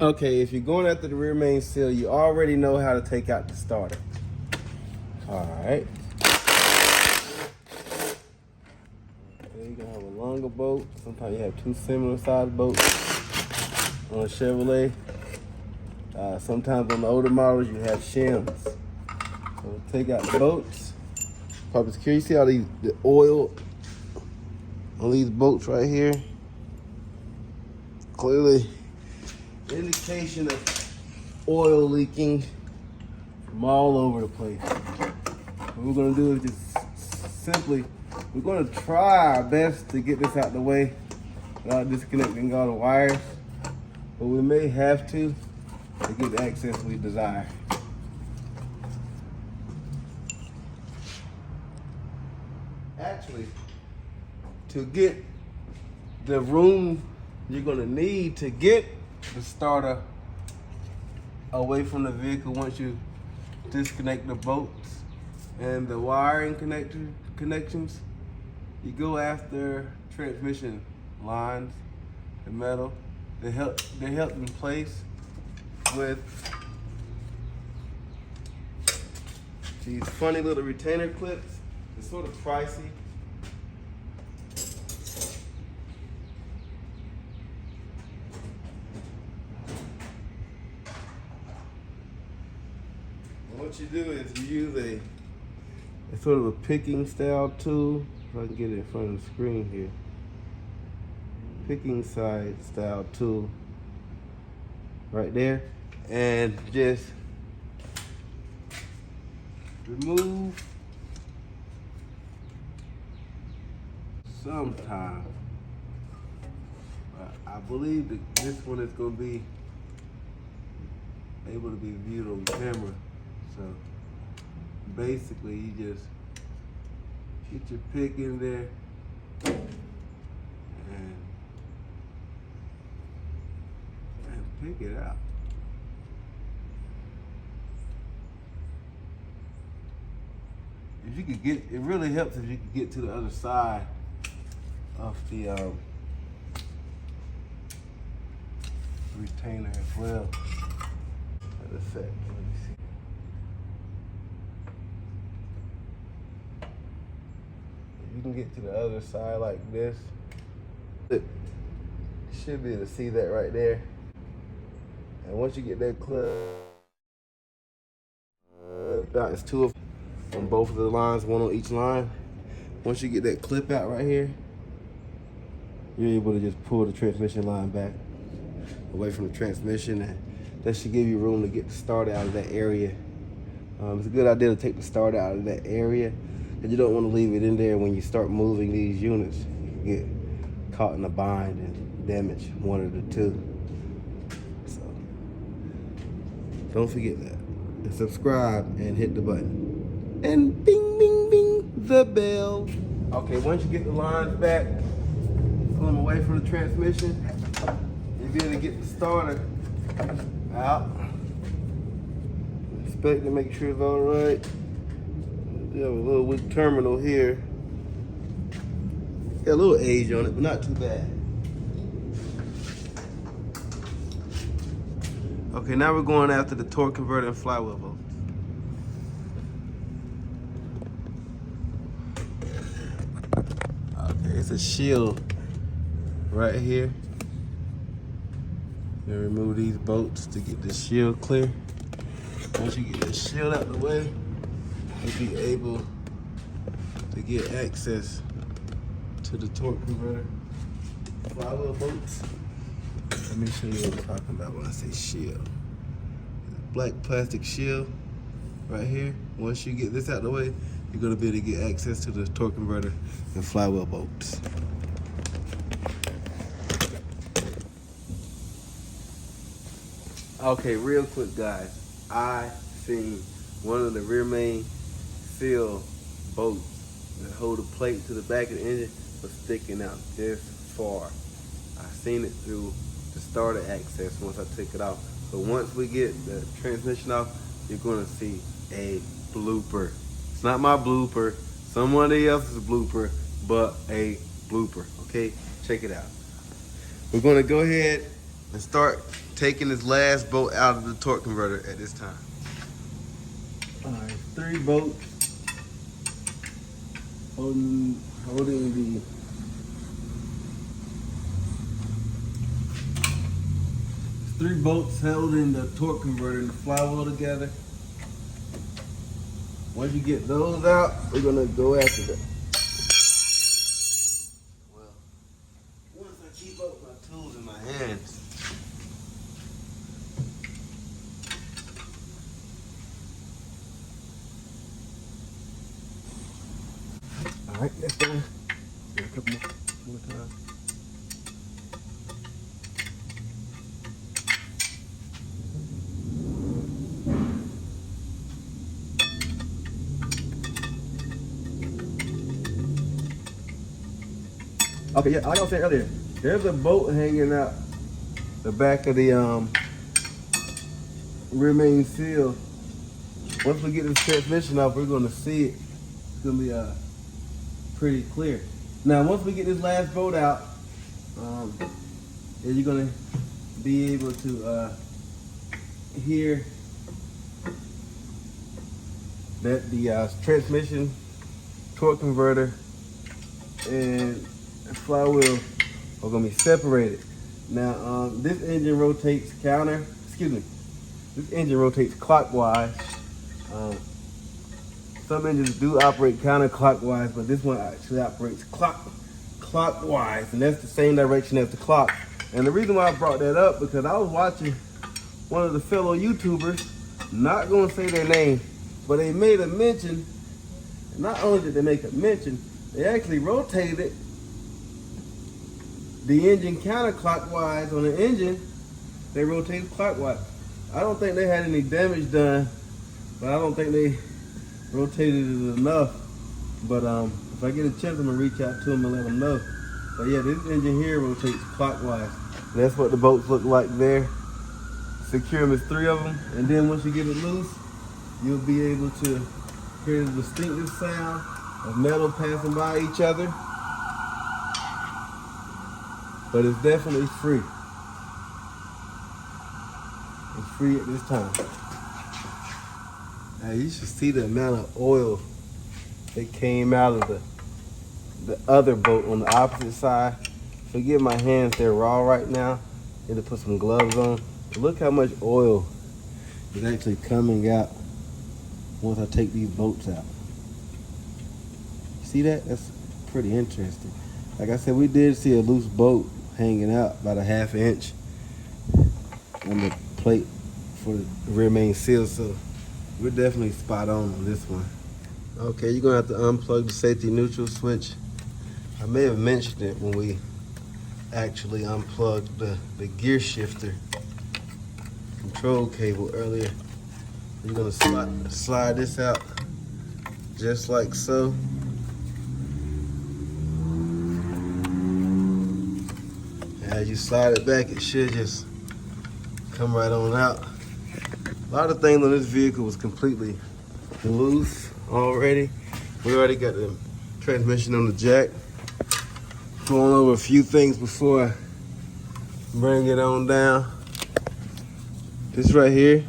Okay, if you're going after the rear main seal, you already know how to take out the starter. All right. Okay, you can have a longer bolt. Sometimes you have two similar sized boats on a Chevrolet. Sometimes on the older models, you have shims. So take out the bolts. Probably secure. You see all the oil on these bolts right here? Clearly indication of oil leaking from all over the place. What we're gonna do is just simply, we're gonna try our best to get this out the way without disconnecting all the wires, but we may have to get the access we desire. Actually, to get the room you're gonna need to get the starter away from the vehicle, once you disconnect the bolts and the wiring connections, you go after transmission lines, the metal. They're held in place with these funny little retainer clips. It's sort of pricey. What you do is you use a sort of a picking style tool. If I can get it in front of the screen here. Picking side style tool right there, and just remove sometimes. I believe that this one is going to be able to be viewed on camera. So basically, you just get your pick in there and pick it out. If you could get, it really helps if you could get to the other side of the retainer as well. That effect. Let me see. If you can get to the other side like this, you should be able to see that right there. And once you get that clip, it's two of on both of the lines, one on each line. Once you get that clip out right here, you're able to just pull the transmission line back away from the transmission, and that should give you room to get the starter out of that area. It's a good idea to take the starter out of that area, and you don't want to leave it in there when you start moving these units. You can get caught in a bind and damage one of the two. So don't forget that. And subscribe and hit the button. And bing, bing, bing, the bell. Okay, once you get the lines back, pull them away from the transmission, you'll be able to get the starter out. Inspect to make sure it's all right. You have a little weak terminal here. Got a little age on it, but not too bad. Okay, now we're going after the torque converter and flywheel bolts. Okay, it's a shield right here. You remove these bolts to get the shield clear. Once you get the shield out the way, you'll be able to get access to the torque converter flywheel bolts. Let me show you what I'm talking about when I say shield. Black plastic shield right here. Once you get this out of the way, you're gonna be able to get access to the torque converter and flywheel bolts. Okay, real quick guys, I seen one of the rear main seal bolts that hold the plate to the back of the engine was sticking out this far. I seen it through the starter access once I took it off. So once we get the transmission off, you're gonna see a blooper. It's not my blooper, somebody else's blooper, but a blooper, okay? Check it out. We're gonna go ahead and start taking this last bolt out of the torque converter at this time. All right, 3 bolts holding the 3 bolts holding the torque converter and the flywheel together. Once you get those out, we're gonna go after that. Well, once I keep up my tools in my hands. All right, let's go. A couple more times. Okay, yeah, like I was saying earlier, there's a bolt hanging out the back of the rear main seal. Once we get this transmission off, we're gonna see it. It's gonna be pretty clear. Now, once we get this last bolt out, you're gonna be able to hear that the transmission, torque converter, and flywheel are gonna be separated. Now, this engine rotates this engine rotates clockwise. Some engines do operate counterclockwise, but this one actually operates clockwise, and that's the same direction as the clock. And the reason why I brought that up, because I was watching one of the fellow YouTubers, not gonna say their name, but they made a mention. Not only did they make a mention, they actually rotated the engine counterclockwise on the engine. They rotated clockwise. I don't think they had any damage done, but I don't think they rotated it enough. But if I get a chance, I'm gonna reach out to them and let them know. But yeah, this engine here rotates clockwise. That's what the bolts look like there. Secure them as 3 of them, and then once you get it loose, you'll be able to hear the distinctive sound of metal passing by each other. But it's definitely free. It's free at this time. Now you should see the amount of oil that came out of the other bolt on the opposite side. Forgive my hands, they're raw right now. Need to put some gloves on. But look how much oil is actually coming out once I take these bolts out. See that? That's pretty interesting. Like I said, we did see a loose bolt hanging out about a 1/2 inch on the plate for the rear main seal, so we're definitely spot on this one. Okay, you're gonna have to unplug the safety neutral switch. I may have mentioned it when we actually unplugged the gear shifter control cable earlier. You're gonna slide this out just like so. As you slide it back, it should just come right on out. A lot of things on this vehicle was completely loose already. We already got the transmission on the jack. Going over a few things before I bring it on down. This right here,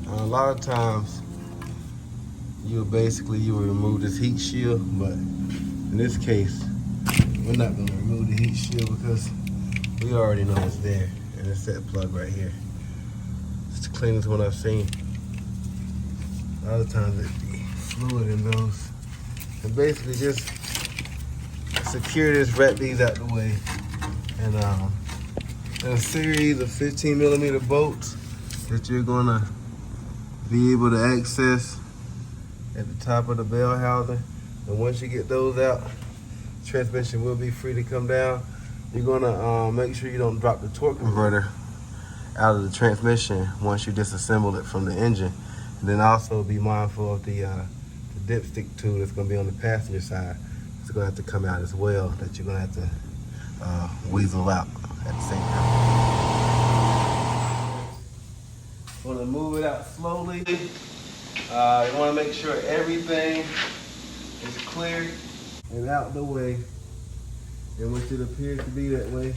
a lot of times you will remove this heat shield, but in this case, we're not gonna remove the heat shield because we already know it's there, and it's that plug right here. It's the cleanest one I've seen. A lot of times it's the fluid in those. And basically just secure this, wrap these out the way, and a series of 15mm bolts that you're gonna be able to access at the top of the bell housing. And once you get those out, transmission will be free to come down. You're gonna make sure you don't drop the torque converter out of the transmission once you disassemble it from the engine. And then also be mindful of the dipstick tool that's gonna be on the passenger side. It's gonna have to come out as well, that you're gonna have to weasel out at the same time. Gonna move it out slowly. You wanna make sure everything is clear and out the way, and which it appears to be that way.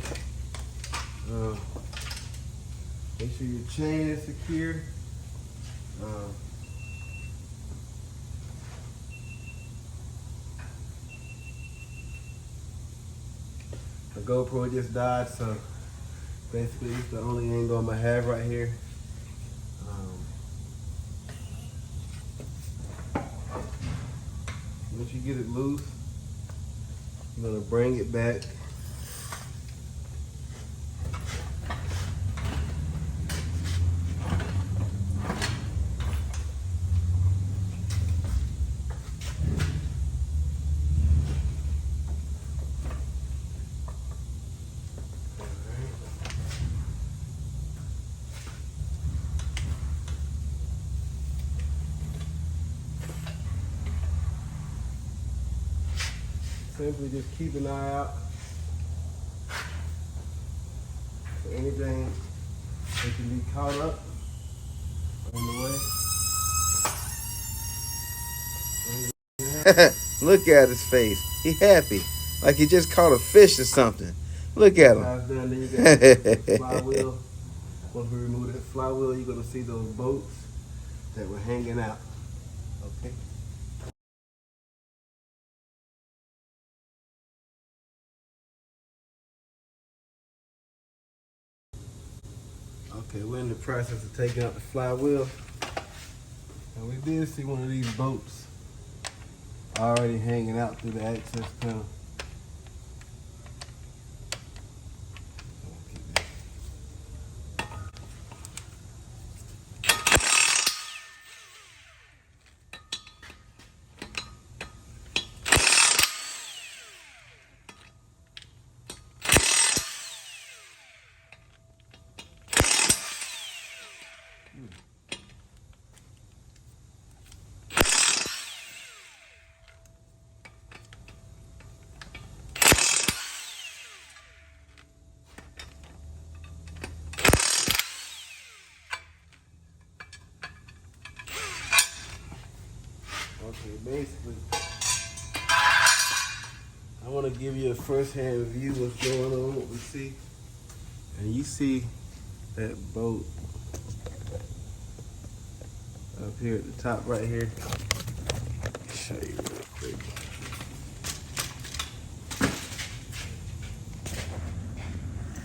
Make sure your chain is secure. The GoPro just died, so basically it's the only angle I'm gonna have right here. Once you get it loose, you're gonna bring it back. Simply just keep an eye out for anything that can be caught up on the way. Look at his face. He happy. Like he just caught a fish or something. Look at him. Done, then you got the flywheel. Once we remove that flywheel, you're going to see those boats that were hanging out. Okay. Okay, we're in the process of taking out the flywheel. And we did see one of these boats already hanging out through the access tunnel. Okay, basically, I want to give you a first-hand view of what's going on, what we see. And you see that boat up here at the top right here. Let me show you real quick.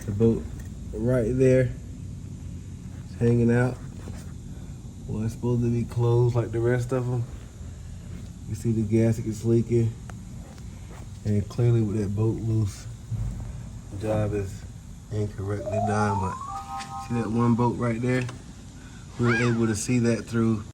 The boat right there is hanging out. Well, it's supposed to be closed like the rest of them. You see the gasket's leaking, and clearly with that boat loose, the job is incorrectly done. But see that one boat right there? We were able to see that through